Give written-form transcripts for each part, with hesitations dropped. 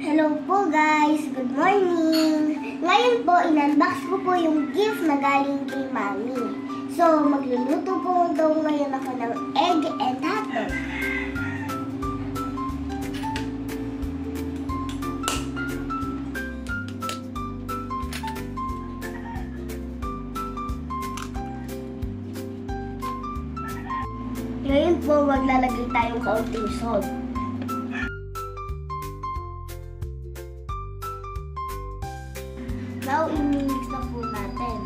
Hello po guys! Good morning! Ngayon po, in-unbox ko po yung gift na galing kay Mami. So, magluluto po daw ngayon ako ng egg and hotdog. Ngayon po, maglalagay tayong kaunting salt. Now, i-mix na po natin.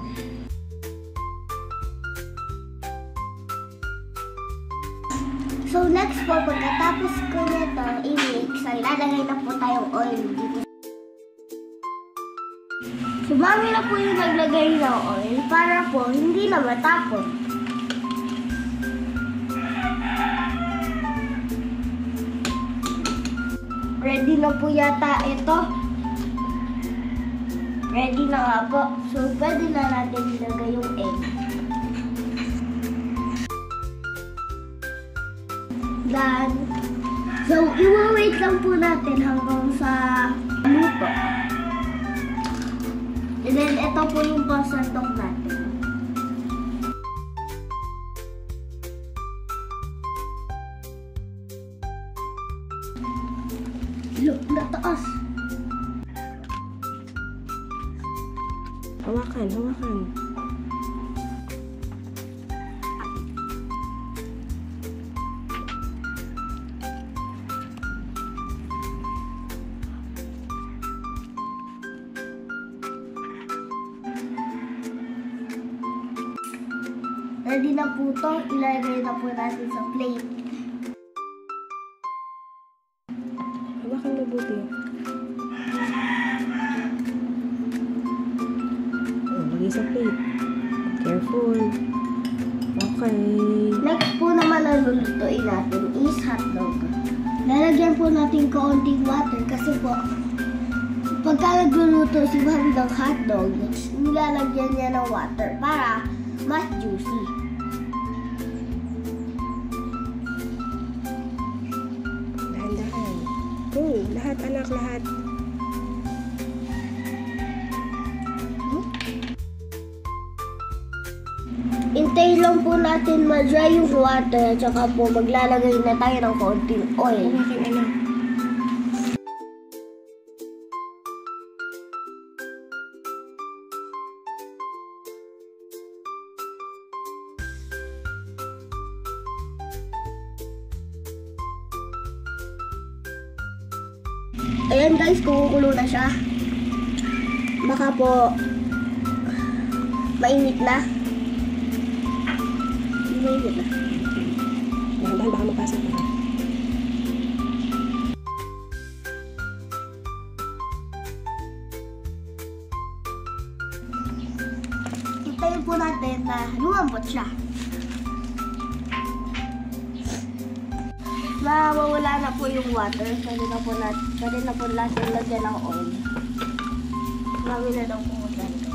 So, next po, pagkatapos ko nito i-mix, ay lalagay na po tayong oil dito. So, Mami na po yung naglagay ng oil para po hindi na matapon. Ready na po yata ito. Ready na nga po. So, pwede na natin ilagay yung egg. Then, so, i-wait lang po natin hanggang sa luto. And then, ito po yung pasantok natin. Look, nataas. Hawakan, hawakan. Ready na po ito. Ilagay na po natin sa plate. Hawakan mabuti. Lagay sa plate. Careful. Okay. Next po naman na lulutuin natin is hotdog. Lalagyan po natin kaunting water kasi po pagka nagluluto si Mami ng hotdog, nilalagyan niya ng water para mas juicy. Dahan-dahan. Go! Lahat anak, lahat. Hintayin lang po natin ma-dry yung water at saka po maglalagay na tayo ng konting oil. Hawakan anak. Ayan guys, kumukulo na siya. Baka po mainit na. Mainit na. Dahan-dahan, baka magpasok na. Hintayin po natin na lumambot siya. Mawawala na po yung water. Pwede na po natin lagyan ng oil. Marami na daw po dito.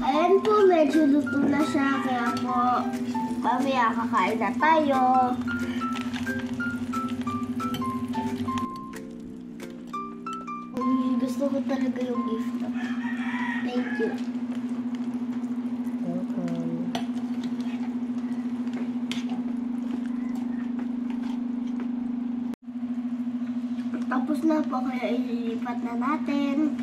Ayan po, medyo luto na siya. Kaya po, mamaya kakain na tayo. Gusto ko talaga yung gift na. Thank you. Welcome. Tapos na po, kaya ililipat na natin.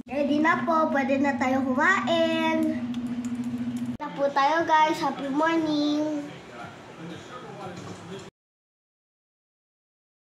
Ready na po, pwede na tayo kumain. Na po tayo guys, happy morning.